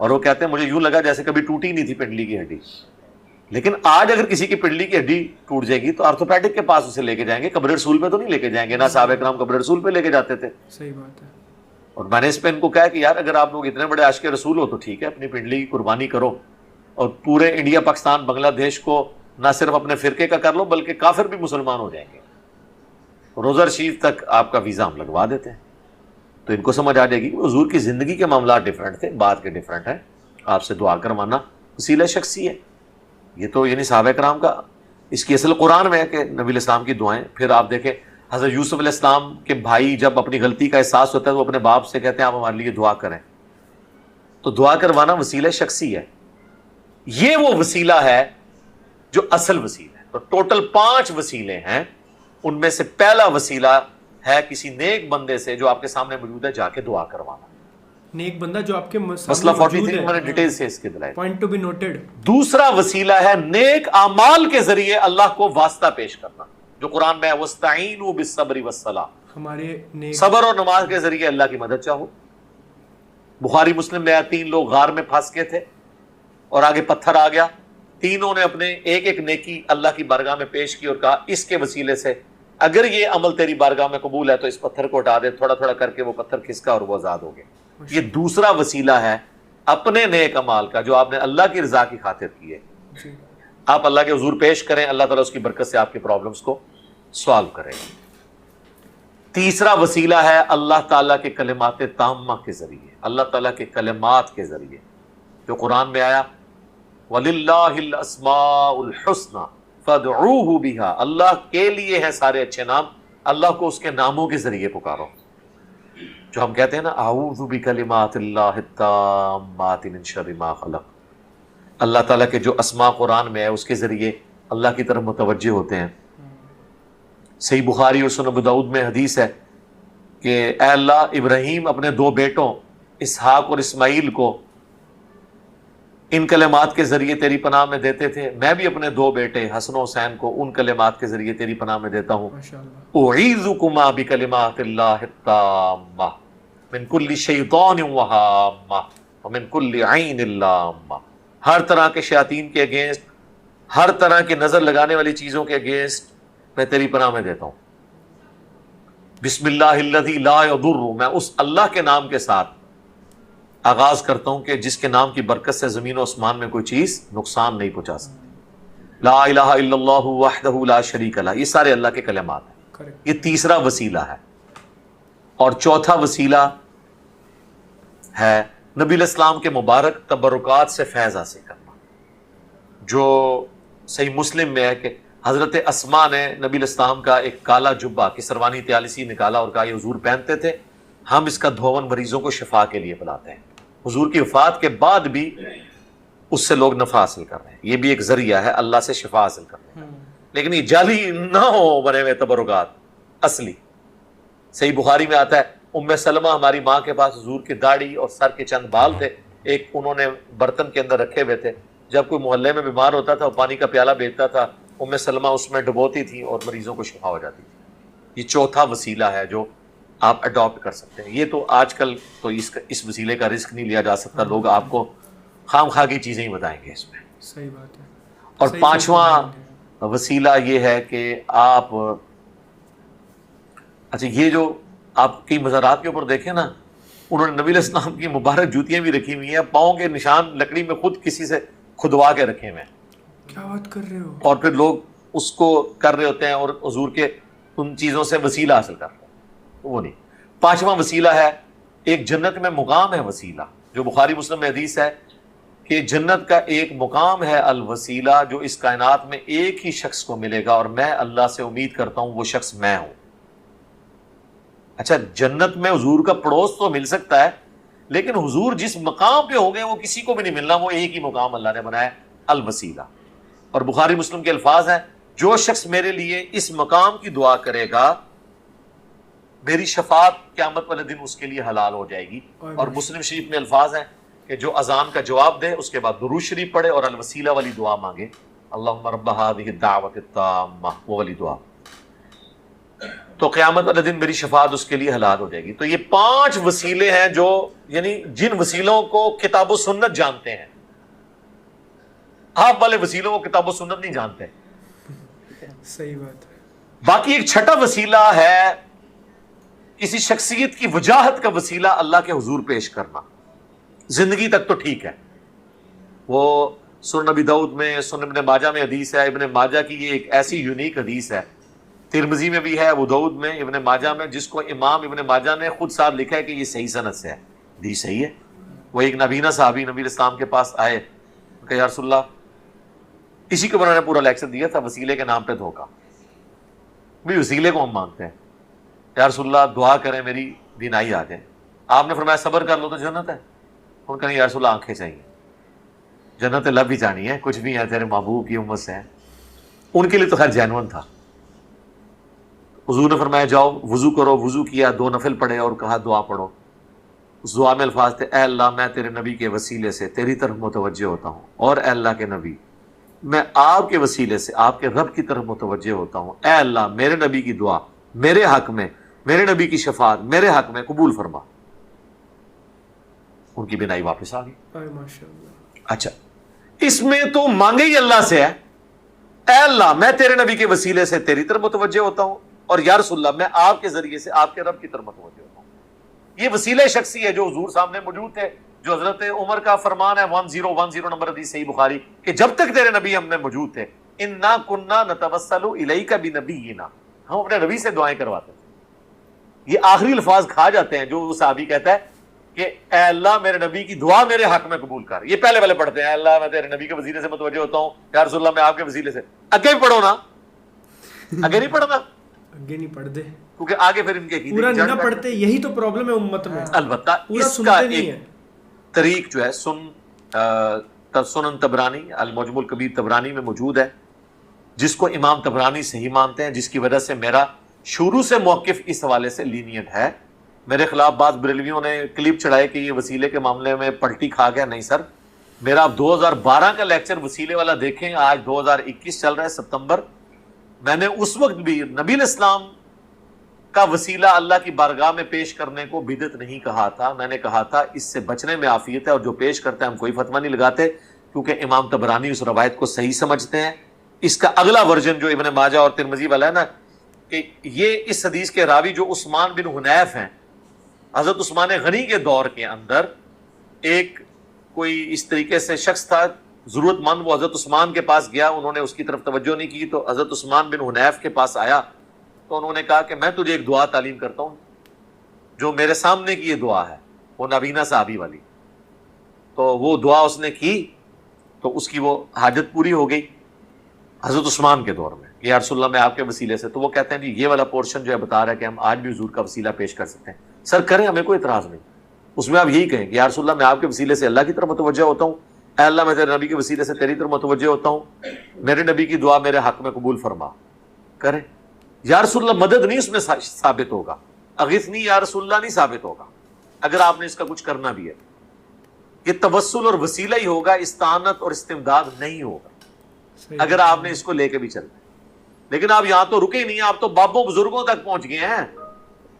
اور وہ کہتے ہیں مجھے یوں لگا جیسے کبھی ٹوٹی نہیں تھی پنڈلی کی ہڈی. لیکن آج اگر کسی کی پنڈلی کی ہڈی ٹوٹ جائے گی تو آرتھوپیڈک کے پاس اسے لے کے جائیں گے, قبر رسول پہ تو نہیں لے کے جائیں گے. نہ صحابہ کرام قبر رسول پہ لے کے جاتے تھے. صحیح بات ہے. اور میں نے اس پہ ان کو کہا کہ یار اگر آپ لوگ اتنے بڑے عاشق رسول ہو تو ٹھیک ہے, اپنی پنڈلی کی قربانی کرو اور پورے انڈیا پاکستان بنگلہ دیش کو نہ صرف اپنے فرقے کا کر لو بلکہ کافر بھی مسلمان ہو جائیں گے. روزہ شریف تک آپ کا ویزا ہم لگوا دیتے ہیں. تو ان کو سمجھ آ جائے گی کہ حضور کی زندگی کے معاملات ڈیفرنٹ تھے, بات کے ڈیفرنٹ ہے. آپ سے دعا کروانا وسیلہ شخصی ہے. یہ تو یعنی صحابہ کرام کا اس کی اصل قرآن میں ہے کہ نبی علیہ السلام کی دعائیں. پھر آپ دیکھیں حضرت یوسف علیہ السلام کے بھائی جب اپنی غلطی کا احساس ہوتا ہے تو وہ اپنے باپ سے کہتے ہیں آپ ہمارے لیے دعا کریں. تو دعا کروانا وسیلہ شخصی ہے. یہ وہ وسیلہ ہے جو اصل وسیلہ ہے. تو ٹوٹل 5 وسیلے ہیں, ان میں سے پہلا وسیلہ ہے کسی نیک بندے سے جو آپ کے سامنے موجود ہے جا کے دعا کروانا. نیک بندہ جو آپ کے مسئلہ 43 میں نے ڈیٹیل سے اس کے دلائل. Point to be noted. دوسرا وسیلہ ہے نیک اعمال کے ذریعے اللہ کو واسطہ پیش کرنا, جو قرآن میں ہے وَاسْتَعِینُوا بِالصَّبْرِ وَالصَّلَاةِ, ہمارے صبر اور نماز کے ذریعے اللہ کی مدد چاہو. بخاری مسلم میں 3 لوگ غار میں پھنس کے تھے اور آگے پتھر آ گیا. تینوں نے اپنے ایک ایک نیکی اللہ کی بارگاہ میں پیش کی اور کہا اس کے وسیلے سے اگر یہ عمل تیری بارگاہ میں قبول ہے تو اس پتھر کو ہٹا دے. تھوڑا تھوڑا کر کے وہ پتھر کھسکا اور وہ آزاد ہو گئے. یہ دوسرا وسیلہ ہے اپنے نیک اعمال کا جو آپ نے اللہ کی رضا کی خاطر کیے. آپ اللہ کے حضور پیش کریں, اللہ تعالیٰ اس کی برکت سے آپ کے پرابلمز کو سوالو کرے گا. تیسرا وسیلہ ہے اللہ تعالیٰ کے کلمات تامہ کے ذریعے, اللہ تعالیٰ کے کلمات کے ذریعے جو قرآن میں آیا وَلِلَّهِ الْأَسْمَاءُ الْحُسْنَى فَادْعُوهُ بِهَا, اللہ کے لیے ہیں سارے اچھے نام, اللہ کو اس کے ناموں کے ذریعے پکارو. جو ہم کہتے ہیں نا اعوذ بکلمات اللہ التامات من شر ما خلق, اللہ تعالیٰ کے جو اسماء قرآن میں ہے اس کے ذریعے اللہ کی طرف متوجہ ہوتے ہیں. صحیح بخاری اور سنن ابو داؤد میں حدیث ہے کہ اے اللہ ابراہیم اپنے 2 بیٹوں اسحاق اور اسماعیل کو ان کلمات کے ذریعے تیری پناہ میں دیتے تھے, میں بھی اپنے 2 بیٹے حسن و حسین کو ان کلمات کے ذریعے تیری پناہ میں دیتا ہوں. اعیذکما بکلمات اللہ التامہ من کل شیطان وہامہ ومن کل عین لامہ, ہر طرح کے شیاطین کے اگینسٹ, ہر طرح کی نظر لگانے والی چیزوں کے اگینسٹ میں تیری پناہ میں دیتا ہوں. بسم اللہ الذی لا یضر, میں اس اللہ کے نام کے ساتھ آغاز کرتا ہوں کہ جس کے نام کی برکت سے زمین و آسمان میں کوئی چیز نقصان نہیں پہنچا سکتی. لا الہ الا اللہ وحدہ لا شریک لہ, یہ سارے اللہ کے کلمات ہیں. یہ تیسرا وسیلہ ہے. اور چوتھا وسیلہ ہے نبی علیہ السلام کے مبارک تبرکات سے فیض حاصل کرنا, جو صحیح مسلم میں ہے کہ حضرت اسماء نے نبی علیہ السلام کا ایک کالا جبہ کسروانی طیالسی نکالا اور کہا یہ حضور پہنتے تھے, ہم اس کا دھون مریضوں کو شفا کے لیے پلاتے ہیں. حضور کی وفات کے بعد بھی اس سے لوگ نفع حاصل کر رہے ہیں. یہ بھی ایک ذریعہ ہے اللہ سے شفا حاصل کرنے کا. لیکن یہ جعلی نہ ہو بنے ہوئے تبرکات, اصلی. صحیح بخاری میں آتا ہے ام سلمہ ہماری ماں کے پاس حضور کی داڑھی اور سر کے چند بال تھے, ایک انہوں نے برتن کے اندر رکھے ہوئے تھے. جب کوئی محلے میں بیمار ہوتا تھا وہ پانی کا پیالہ بیچتا تھا, ام سلمہ اس میں ڈبوتی تھی اور مریضوں کو شفا ہو جاتی تھی. یہ چوتھا وسیلہ ہے جو آپ اڈاپٹ کر سکتے ہیں. یہ تو آج کل تو اس وسیلے کا رسک نہیں لیا جا سکتا, لوگ آپ کو خام خواہ کی چیزیں ہی بتائیں گے اس میں. صحیح بات ہے. اور پانچواں وسیلہ یہ ہے کہ آپ, اچھا یہ جو آپ کی مزارات کے اوپر دیکھیں نا, انہوں نے نبی علیہ السلام کی مبارک جوتیاں بھی رکھی ہوئی ہیں, پاؤں کے نشان لکڑی میں خود کسی سے کھدوا کے رکھے ہوئے ہیں. کیا بات کر رہے ہو؟ اور پھر لوگ اس کو کر رہے ہوتے ہیں اور حضور کے ان چیزوں سے وسیلہ حاصل کر رہے ہیں. وہ نہیں. پانچواں وسیلہ ہے ایک جنت میں مقام ہے وسیلہ, جو بخاری مسلم میں حدیث ہے کہ جنت کا ایک مقام ہے الوسیلہ, جو اس کائنات میں ایک ہی شخص کو ملے گا اور میں اللہ سے امید کرتا ہوں وہ شخص میں ہوں. اچھا جنت میں حضور کا پڑوس تو مل سکتا ہے, لیکن حضور جس مقام پہ ہو گئے وہ کسی کو بھی نہیں ملنا, وہ ایک ہی مقام اللہ نے بنایا الوسیلہ. اور بخاری مسلم کے الفاظ ہیں جو شخص میرے لیے اس مقام کی دعا کرے گا میری شفاعت قیامت والے دن اس کے لیے حلال ہو جائے گی. اور مسلم شریف میں الفاظ ہیں کہ جو اذان کا جواب دے اس کے بعد درود شریف پڑھے اور الوسیلہ والی دعا مانگے, اللہم رب هذه الدعوۃ التامہ, وہ والی دعا. تو قیامت والے دن میری شفاعت اس کے لیے حلال ہو جائے گی. تو یہ 5 وسیلے ہیں جو یعنی جن وسیلوں کو کتاب و سنت جانتے ہیں. آپ والے وسیلوں کو کتاب و سنت نہیں جانتے. صحیح بات ہے. باقی ایک چھٹا وسیلہ ہے کسی شخصیت کی وجاہت کا وسیلہ اللہ کے حضور پیش کرنا. زندگی تک تو ٹھیک ہے, وہ سنن نبی داؤد میں, سنن ابن ماجہ میں حدیث ہے. ابن ماجہ کی یہ ایک ایسی یونیک حدیث ہے, ترمذی میں بھی ہے, ابو داؤد میں, ابن ماجہ میں, جس کو امام ابن ماجہ نے خود ساتھ لکھا ہے کہ یہ صحیح سند سے ہے, حدیث صحیح ہے. وہ ایک نبینا صحابی نبی اسلام کے پاس آئے کہ یا رسول اللہ, اسی کو انہوں نے پورا لیکچر دیا تھا, وسیلے کے نام پہ دھوکا. بھی وسیلے کو ہم مانتے ہیں, یا رسول اللہ دعا کریں میری بینائی آ جائے. آپ نے فرمایا صبر کر لو تو جنت ہے. ان کا نہیں یا رسول اللہ آنکھیں چاہیے, جنت لب بھی جانی ہے, کچھ بھی ہے تیرے محبوب کی امت سے ہے. ان کے لیے تو خیر جینون تھا. حضور نے فرمایا جاؤ وضو کرو. وضو کیا, 2 نفل پڑھے اور کہا دعا پڑھو. اس دعا میں الفاظ تھے, اے اللہ میں تیرے نبی کے وسیلے سے تیری طرف متوجہ ہوتا ہوں, اور اے اللہ کے نبی میں آپ کے وسیلے سے آپ کے رب کی طرف متوجہ ہوتا ہوں. اے اللہ میرے نبی کی دعا میرے حق میں, میرے نبی کی شفاعت میرے حق میں قبول فرما. ان کی بینائی واپس آ گئی. اچھا, اس میں تو مانگے ہی اللہ سے ہے, اے اللہ میں تیرے نبی کے وسیلے سے تیری طرف متوجہ ہوتا ہوں, اور یا رسول اللہ میں آپ کے ذریعے سے آپ کے رب کی طرف متوجہ ہوتا ہوں. یہ وسیلہ شخصی ہے جو حضور سامنے موجود تھے, جو حضرت عمر کا فرمان ہے 1010 نمبر حدیث صحیح بخاری, کہ جب تک تیرے نبی ہم میں موجود تھے, انا کننا نتوسل الیک بنبینا, ہم اپنے نبی سے دعائیں کرواتے تھے. یہ آخری الفاظ کھا جاتے ہیں جو وہ صحابی کہتا ہے کہ اے اللہ میرے نبی کی دعا میرے حق میں قبول کر. یہ پہلے والے پڑھتے ہیں, اے اللہ میں تیرے نبی کے وسیلے سے متوجہ ہوتا ہوں, یا رسول اللہ میں آپ کے وسیلے سے. آگے بھی پڑھو نا, آگے نہیں پڑھنا, آگے نہیں پڑھتے کیونکہ آگے پھر ان کے پورا نہیں پڑھتے. یہی تو پرابلم ہے امت میں. البتہ اس کا ایک طریق جو ہے سنن تبرانی, المعجم الکبیر تبرانی میں موجود ہے, جس کو امام تبرانی صحیح مانتے ہیں, جس کی وجہ سے میرا شروع سے موقف اس حوالے سے لینینٹ ہے. میرے خلاف بعض بریلویوں نے کلپ چڑھائے کہ یہ وسیلے کے معاملے میں پلٹی کھا گیا. نہیں سر, میرا 2012 کا لیکچر وسیلے والا دیکھیں, آج 2021 چل رہا ہے ستمبر. میں نے اس وقت بھی نبی الاسلام کا وسیلہ اللہ کی بارگاہ میں پیش کرنے کو بدعت نہیں کہا تھا. میں نے کہا تھا اس سے بچنے میں عافیت ہے, اور جو پیش کرتے ہیں ہم کوئی فتویٰ نہیں لگاتے, کیونکہ امام تبرانی اس روایت کو صحیح سمجھتے ہیں. اس کا اگلا ورژن جو ابن ماجہ اور ترمذی والا ہے نا, کہ یہ اس حدیث کے راوی جو عثمان بن حنیف ہیں, حضرت عثمان غنی کے دور کے اندر ایک کوئی اس طریقے سے شخص تھا ضرورت مند, وہ حضرت عثمان کے پاس گیا, انہوں نے اس کی طرف توجہ نہیں کی, تو حضرت عثمان بن حنیف کے پاس آیا, تو انہوں نے کہا کہ میں تجھے ایک دعا تعلیم کرتا ہوں, جو میرے سامنے کی یہ دعا ہے, وہ نبینا صحابی والی. تو وہ دعا اس نے کی, تو اس کی وہ حاجت پوری ہو گئی حضرت عثمان کے دور میں, یا رسول اللہ میں آپ کے وسیلے سے. تو وہ کہتے ہیں جی یہ والا پورشن جو ہے بتا رہا ہے کہ ہم آج بھی حضور کا وسیلہ پیش کر سکتے ہیں. سر کریں, ہمیں کوئی اعتراض نہیں. اس میں آپ یہی کہیں کہ یا رسول اللہ میں آپ کے وسیلے سے اللہ کی طرف متوجہ ہوتا ہوں, اے اللہ میں تیرے نبی کے وسیلے سے تیری طرف متوجہ ہوتا ہوں, میرے نبی کی دعا میرے حق میں قبول فرما. کریں. یا رسول اللہ مدد نہیں اس میں ثابت ہوگا, اغثنی یا رسول اللہ نہیں ثابت ہوگا اگر آپ نے اس کا کچھ کرنا بھی ہے. یہ توسل اور وسیلہ ہی ہوگا, استعانت اور استمداد نہیں ہوگا اگر آپ نے اس کو لے کے بھی چلنا. لیکن آپ یہاں تو رکے نہیں, آپ تو بابوں بزرگوں تک پہنچ گئے ہیں,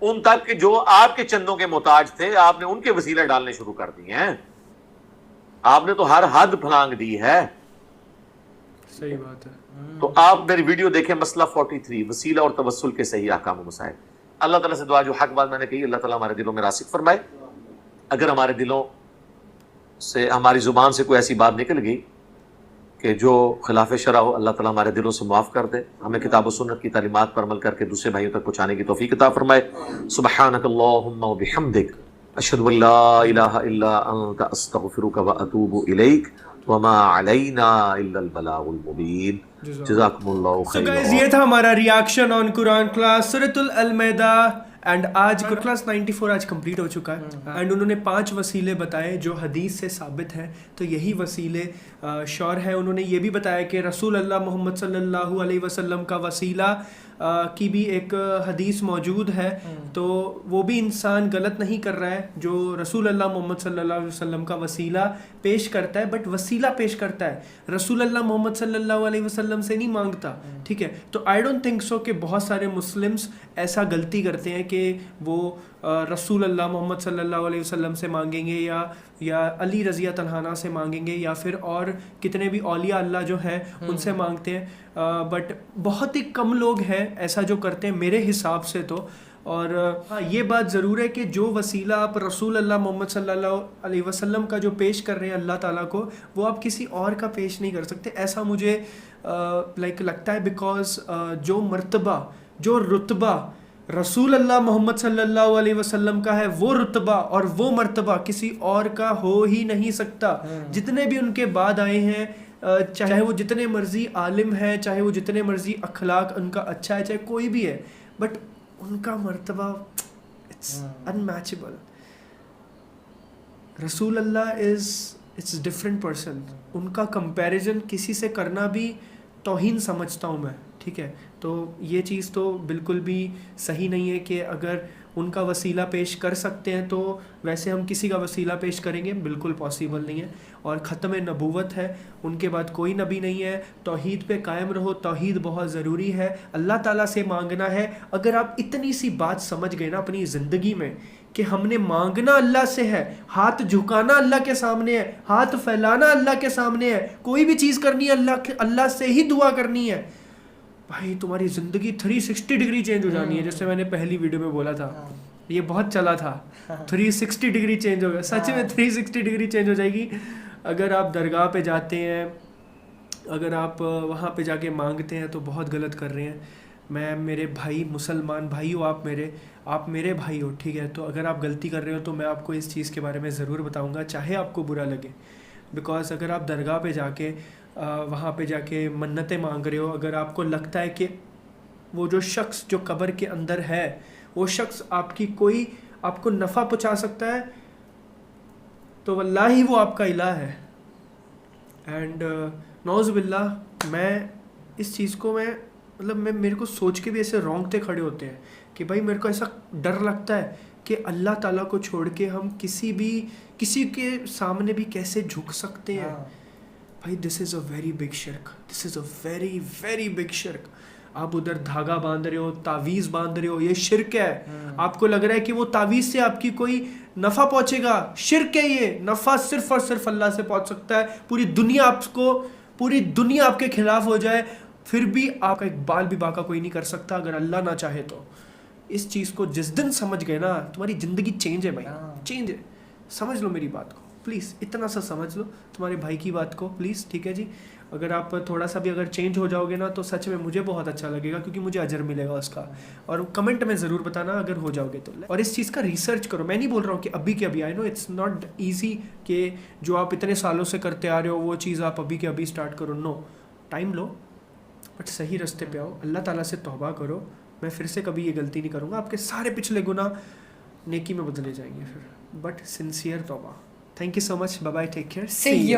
ان تک کہ جو آپ کے چندوں کے محتاج تھے, آپ نے ان کے وسیلے ڈالنے شروع کر دیے ہیں. آپ نے تو ہر حد پھلانگ دی ہے. صحیح بات ہے. تو آپ میری ویڈیو دیکھیں, مسئلہ 43, وسیلہ اور توسل کے صحیح احکام و مسائل. اللہ تعالیٰ سے دعا, جو حق بات میں نے کہی اللہ تعالیٰ ہمارے دلوں میں راسخ فرمائے. اگر ہمارے دلوں سے, ہماری زبان سے کوئی ایسی بات نکل گئی کہ جو خلاف شرع ہو, اللہ تعالیٰ ہمارے دلوں سے معاف کر دے. ہمیں کتاب و سنت کی تعلیمات پر عمل کر کے دوسرے بھائیوں تک پہنچانے کی توفیق عطا فرمائے. سبحانک اللہم و بحمدک, اشہد ان لا الہ الا انت, استغفرک و اتوب الیک, وما علینا الا البلاغ المبین. جزاکم اللہ خیر. So guys, یہ تھا ہمارا ریاکشن آن قرآن کلاس سورۃ المیدہ. اینڈ آج کلاس 94 آج کمپلیٹ ہو چکا ہے, اینڈ انہوں نے 5 وسیلے بتائے جو حدیث سے ثابت ہیں. تو یہی وسیلے شور ہے. انہوں نے یہ بھی بتایا کہ رسول اللہ محمد صلی اللہ علیہ وسلم کا وسیلہ کی بھی ایک حدیث موجود ہے, تو وہ بھی انسان غلط نہیں کر رہا ہے جو رسول اللہ محمد صلی اللہ علیہ وسلم کا وسیلہ پیش کرتا ہے, بٹ وسیلہ پیش کرتا ہے, رسول اللہ محمد صلی اللہ علیہ وسلم سے نہیں مانگتا, ٹھیک ہے. تو آئی ڈونٹ تھنک سو کہ بہت سارے مسلمس ایسا غلطی کرتے ہیں کہ وہ رسول اللہ محمد صلی اللہ علیہ وسلم سے مانگیں گے یا علی رضی اللہ عنہ سے مانگیں گے یا پھر اور کتنے بھی اولیاء اللہ جو ہیں ان سے مانگتے ہیں, بٹ بہت ہی کم لوگ ہیں ایسا جو کرتے ہیں میرے حساب سے تو. اور ہاں یہ بات ضرور ہے کہ جو وسیلہ آپ رسول اللہ محمد صلی اللہ علیہ وسلم کا جو پیش کر رہے ہیں اللہ تعالیٰ کو, وہ آپ کسی اور کا پیش نہیں کر سکتے, ایسا مجھے لگتا ہے, بیکاز جو مرتبہ جو رتبہ رسول اللہ محمد صلی اللہ علیہ وسلم کا ہے وہ رتبہ اور وہ مرتبہ کسی اور کا ہو ہی نہیں سکتا. جتنے بھی ان کے بعد آئے ہیں, چاہے وہ جتنے مرضی عالم ہیں, چاہے وہ جتنے مرضی اخلاق ان کا اچھا ہے, چاہے کوئی بھی ہے, بٹ ان کا مرتبہ اٹس انمیچبل. رسول اللہ اٹس ڈفرینٹ پرسن, ان کا کمپیریزن کسی سے کرنا بھی توہین سمجھتا ہوں میں, ٹھیک ہے. تو یہ چیز تو بالکل بھی صحیح نہیں ہے کہ اگر ان کا وسیلہ پیش کر سکتے ہیں تو ویسے ہم کسی کا وسیلہ پیش کریں گے, بالکل پاسبل نہیں ہے. اور ختم نبوت ہے, ان کے بعد کوئی نبی نہیں ہے. توحید پہ قائم رہو, توحید بہت ضروری ہے, اللہ تعالیٰ سے مانگنا ہے. اگر آپ اتنی سی بات سمجھ گئے نا اپنی زندگی میں کہ ہم نے مانگنا اللہ سے ہے, ہاتھ جھکانا اللہ کے سامنے ہے, ہاتھ پھیلانا اللہ کے سامنے ہے, کوئی بھی چیز کرنی ہے اللہ سے ہی دعا کرنی ہے, بھائی تمہاری زندگی 360 ڈگری چینج ہو جانی ہے. جیسے میں نے پہلی ویڈیو میں بولا تھا, یہ بہت چلا تھا, 360 ڈگری چینج ہو گیا, سچ میں 360 ڈگری چینج ہو جائے گی. اگر آپ درگاہ پہ جاتے ہیں, اگر آپ وہاں پہ جا کے مانگتے ہیں تو بہت غلط کر رہے ہیں. میں میرے بھائی مسلمان بھائی ہو, آپ میرے بھائی ہو, ٹھیک ہے. تو اگر آپ غلطی کر رہے ہو تو میں آپ کو اس چیز کے بارے میں ضرور بتاؤں گا, چاہے آپ کو برا لگے. بیکاز اگر آپ درگاہ پہ جا کے وہاں پہ جا کے منتیں مانگ رہے ہو, اگر آپ کو لگتا ہے کہ وہ جو شخص جو قبر کے اندر ہے وہ شخص آپ کو نفع پہنچا سکتا ہے, تو واللہ وہ آپ کا الہ ہے. اینڈ نعوذ باللہ, میں اس چیز کو میرے کو سوچ کے بھی ایسے رونگتے کھڑے ہوتے ہیں کہ بھائی میرے کو ایسا ڈر لگتا ہے کہ اللہ تعالیٰ کو چھوڑ کے ہم کسی کے سامنے بھی کیسے جھک سکتے ہیں. بھائی دس از اے ویری بگ شرک, دس از اے ویری ویری بگ شرک. آپ ادھر دھاگا باندھ رہے ہو, تعویذ باندھ رہے ہو, یہ شرک ہے. آپ کو لگ رہا ہے کہ وہ تعویذ سے آپ کی کوئی نفع پہنچے گا, شرک ہے. یہ نفع صرف اور صرف اللہ سے پہنچ سکتا ہے. پوری دنیا آپ کے خلاف ہو جائے پھر بھی آپ کا ایک بال بھی باقا کوئی نہیں کر سکتا اگر اللہ نہ چاہے تو. اس چیز کو جس دن سمجھ گئے نا, تمہاری زندگی چینج ہے بھائی, چینج ہے. سمجھ لو میری بات کو پلیز, اتنا سا سمجھ لو تمہارے بھائی کی بات کو پلیز, ٹھیک ہے جی. اگر آپ تھوڑا سا بھی اگر چینج ہو جاؤ گے نا تو سچ میں مجھے بہت اچھا لگے گا, کیونکہ مجھے اجر ملے گا اس کا. اور کمنٹ میں ضرور بتانا اگر ہو جاؤ گے تو. اور اس چیز کا ریسرچ کرو. میں نہیں بول رہا ہوں کہ ابھی کے ابھی, آئی نو اٹس ناٹ ایزی کہ جو آپ اتنے سالوں سے کرتے آ رہے ہو وہ چیز آپ ابھی کے ابھی اسٹارٹ کرو. نو, ٹائم لو, بٹ صحیح راستے پہ آؤ, اللہ تعالیٰ سے توبہ کرو. میں پھر سے کبھی یہ غلطی نہیں کروں گا. آپ کے سارے پچھلے گناہ نیکی میں بدلے جائیں گے پھر, بٹ سنسیئر توبہ. Thank you so much. Bye bye. Take care. See you.